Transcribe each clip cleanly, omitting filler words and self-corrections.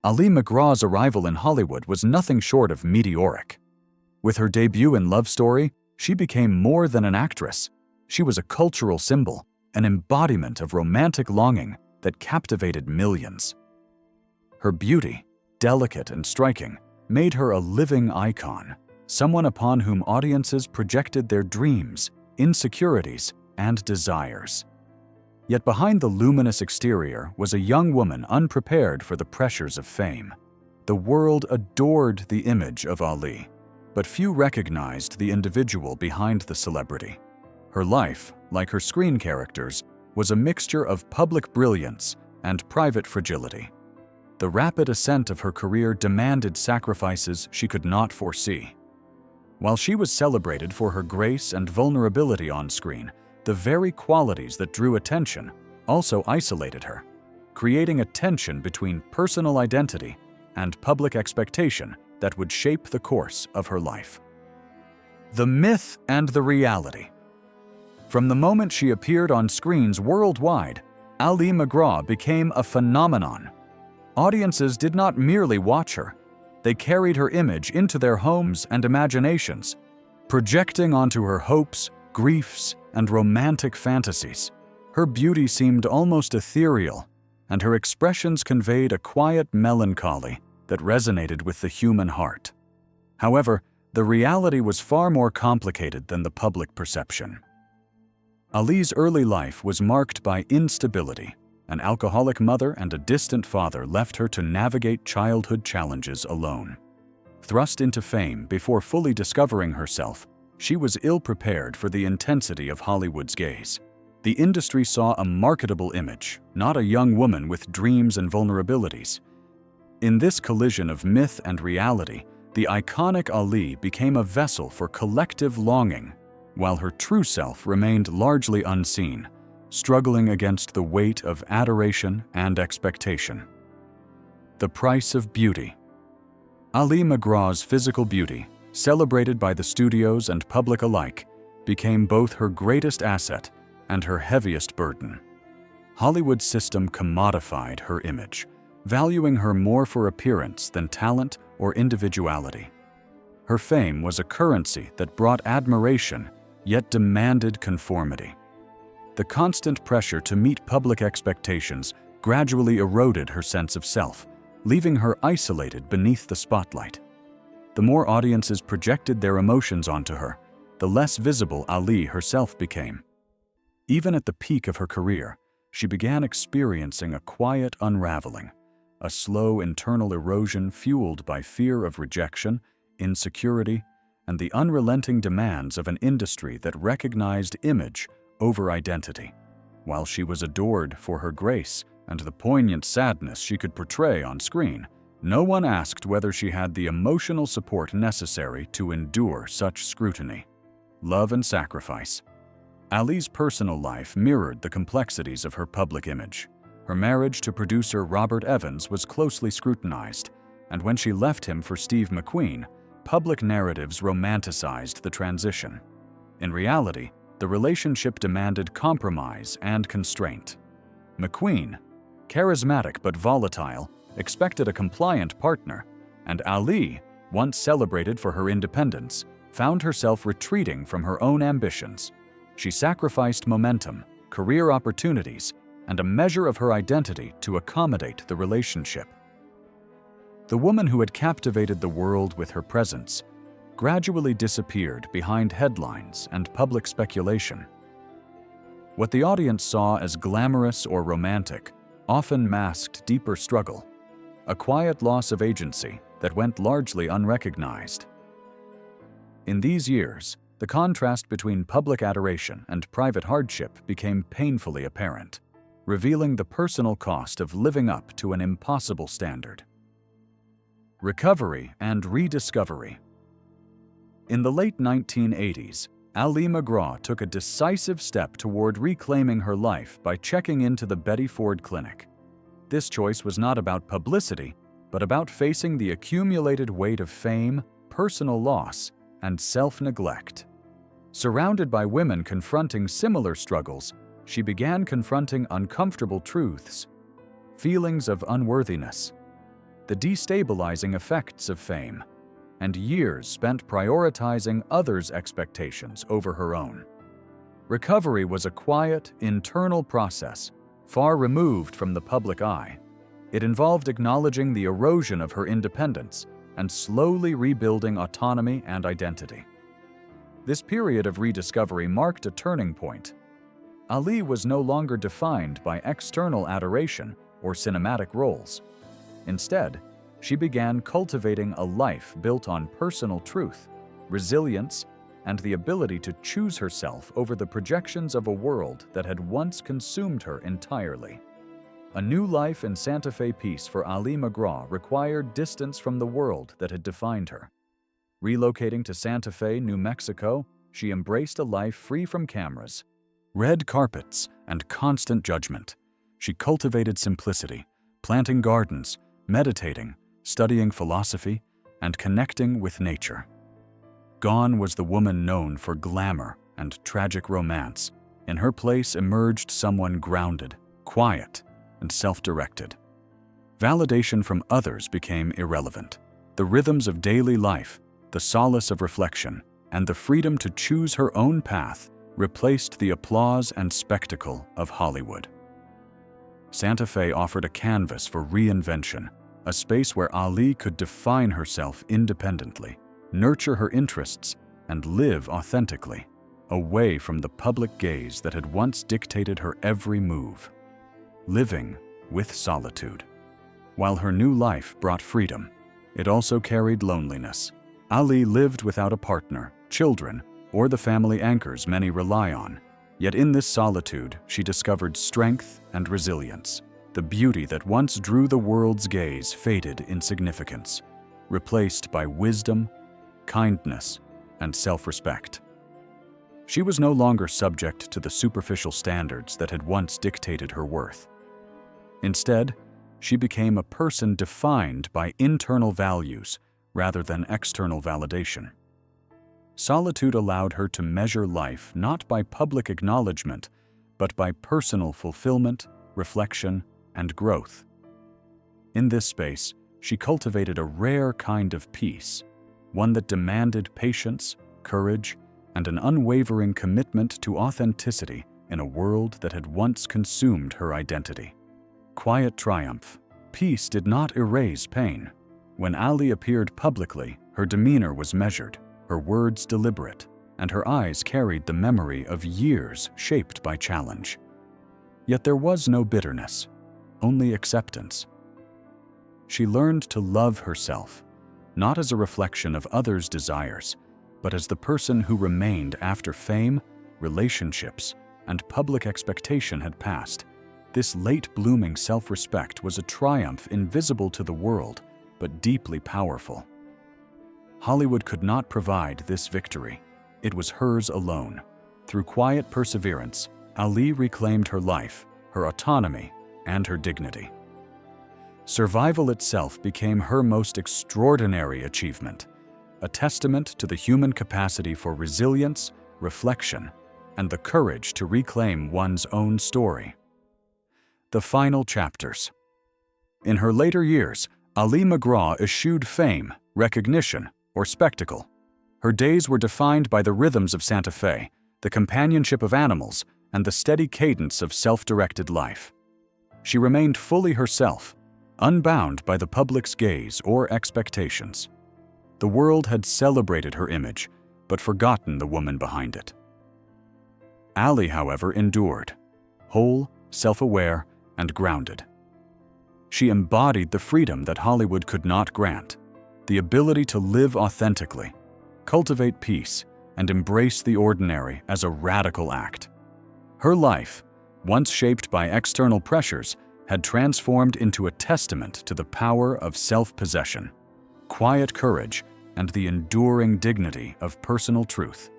Ali MacGraw's arrival in Hollywood was nothing short of meteoric. With her debut in Love Story, she became more than an actress. She was a cultural symbol, an embodiment of romantic longing that captivated millions. Her beauty, delicate and striking, made her a living icon, someone upon whom audiences projected their dreams, insecurities, and desires. Yet behind the luminous exterior was a young woman unprepared for the pressures of fame. The world adored the image of Ali, but few recognized the individual behind the celebrity. Her life, like her screen characters, was a mixture of public brilliance and private fragility. The rapid ascent of her career demanded sacrifices she could not foresee. While she was celebrated for her grace and vulnerability on screen, the very qualities that drew attention also isolated her, creating a tension between personal identity and public expectation that would shape the course of her life. The myth and the reality. From the moment she appeared on screens worldwide, Ali MacGraw became a phenomenon. Audiences did not merely watch her, they carried her image into their homes and imaginations, projecting onto her hopes, griefs, and romantic fantasies. Her beauty seemed almost ethereal, and her expressions conveyed a quiet melancholy that resonated with the human heart. However, the reality was far more complicated than the public perception. Ali's early life was marked by instability. An alcoholic mother and a distant father left her to navigate childhood challenges alone. Thrust into fame before fully discovering herself, she was ill-prepared for the intensity of Hollywood's gaze. The industry saw a marketable image, not a young woman with dreams and vulnerabilities. In this collision of myth and reality, the iconic Ali became a vessel for collective longing, while her true self remained largely unseen, struggling against the weight of adoration and expectation. The price of beauty. Ali MacGraw's physical beauty, celebrated by the studios and public alike, became both her greatest asset and her heaviest burden. Hollywood's system commodified her image, valuing her more for appearance than talent or individuality. Her fame was a currency that brought admiration, yet demanded conformity. The constant pressure to meet public expectations gradually eroded her sense of self, leaving her isolated beneath the spotlight. The more audiences projected their emotions onto her, the less visible Ali herself became. Even at the peak of her career, she began experiencing a quiet unraveling, a slow internal erosion fueled by fear of rejection, insecurity, and the unrelenting demands of an industry that recognized image over identity. While she was adored for her grace and the poignant sadness she could portray on screen, no one asked whether she had the emotional support necessary to endure such scrutiny. Love and sacrifice. Ali's personal life mirrored the complexities of her public image. Her marriage to producer Robert Evans was closely scrutinized, and when she left him for Steve McQueen, public narratives romanticized the transition. In reality, the relationship demanded compromise and constraint. McQueen, charismatic but volatile, expected a compliant partner, and Ali, once celebrated for her independence, found herself retreating from her own ambitions. She sacrificed momentum, career opportunities, and a measure of her identity to accommodate the relationship. The woman who had captivated the world with her presence gradually disappeared behind headlines and public speculation. What the audience saw as glamorous or romantic often masked deeper struggle, a quiet loss of agency that went largely unrecognized. In these years, the contrast between public adoration and private hardship became painfully apparent, revealing the personal cost of living up to an impossible standard. Recovery and rediscovery. In the late 1980s, Ali MacGraw took a decisive step toward reclaiming her life by checking into the Betty Ford Clinic. This choice was not about publicity, but about facing the accumulated weight of fame, personal loss, and self-neglect. Surrounded by women confronting similar struggles, she began confronting uncomfortable truths, feelings of unworthiness, the destabilizing effects of fame, and years spent prioritizing others' expectations over her own. Recovery was a quiet, internal process, far removed from the public eye. It involved acknowledging the erosion of her independence and slowly rebuilding autonomy and identity. This period of rediscovery marked a turning point. Ali was no longer defined by external adoration or cinematic roles. Instead, she began cultivating a life built on personal truth, resilience, and the ability to choose herself over the projections of a world that had once consumed her entirely. A new life in Santa Fe peace for Ali MacGraw required distance from the world that had defined her. Relocating to Santa Fe, New Mexico, she embraced a life free from cameras, red carpets, and constant judgment. She cultivated simplicity, planting gardens, meditating, studying philosophy, and connecting with nature. Gone was the woman known for glamour and tragic romance. In her place emerged someone grounded, quiet, and self-directed. Validation from others became irrelevant. The rhythms of daily life, the solace of reflection, and the freedom to choose her own path replaced the applause and spectacle of Hollywood. Santa Fe offered a canvas for reinvention, a space where Ali could define herself independently, nurture her interests, and live authentically, away from the public gaze that had once dictated her every move. Living with solitude. While her new life brought freedom, it also carried loneliness. Ali lived without a partner, children, or the family anchors many rely on. Yet in this solitude, she discovered strength and resilience. The beauty that once drew the world's gaze faded in significance, replaced by wisdom, kindness, and self-respect. She was no longer subject to the superficial standards that had once dictated her worth. Instead, she became a person defined by internal values rather than external validation. Solitude allowed her to measure life not by public acknowledgement, but by personal fulfillment, reflection, and growth. In this space, she cultivated a rare kind of peace, one that demanded patience, courage, and an unwavering commitment to authenticity in a world that had once consumed her identity. Quiet triumph. Peace did not erase pain. When Ali appeared publicly, her demeanor was measured, her words deliberate, and her eyes carried the memory of years shaped by challenge. Yet there was no bitterness, only acceptance. She learned to love herself, not as a reflection of others' desires, but as the person who remained after fame, relationships, and public expectation had passed. This late-blooming self-respect was a triumph invisible to the world, but deeply powerful. Hollywood could not provide this victory. It was hers alone. Through quiet perseverance, Ali reclaimed her life, her autonomy, and her dignity. Survival itself became her most extraordinary achievement, a testament to the human capacity for resilience, reflection, and the courage to reclaim one's own story. The final chapters. In her later years, Ali MacGraw eschewed fame, recognition, or spectacle. Her days were defined by the rhythms of Santa Fe, the companionship of animals, and the steady cadence of self-directed life. She remained fully herself, unbound by the public's gaze or expectations. The world had celebrated her image, but forgotten the woman behind it. Ali, however, endured, whole, self-aware, and grounded. She embodied the freedom that Hollywood could not grant, the ability to live authentically, cultivate peace, and embrace the ordinary as a radical act. Her life, once shaped by external pressures, had transformed into a testament to the power of self-possession, quiet courage, and the enduring dignity of personal truth.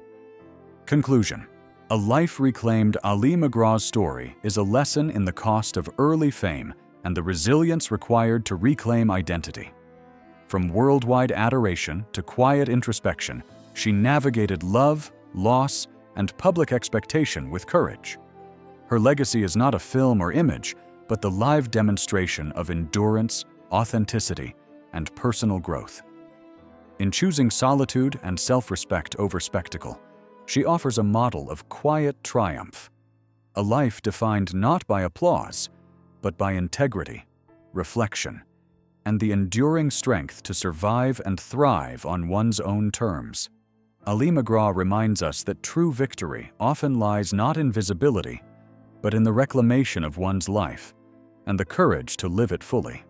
Conclusion. A life reclaimed. Ali MacGraw's story is a lesson in the cost of early fame and the resilience required to reclaim identity. From worldwide adoration to quiet introspection, she navigated love, loss, and public expectation with courage. Her legacy is not a film or image, but the live demonstration of endurance, authenticity, and personal growth. In choosing solitude and self-respect over spectacle, she offers a model of quiet triumph, a life defined not by applause, but by integrity, reflection, and the enduring strength to survive and thrive on one's own terms. Ali MacGraw reminds us that true victory often lies not in visibility, but in the reclamation of one's life and the courage to live it fully.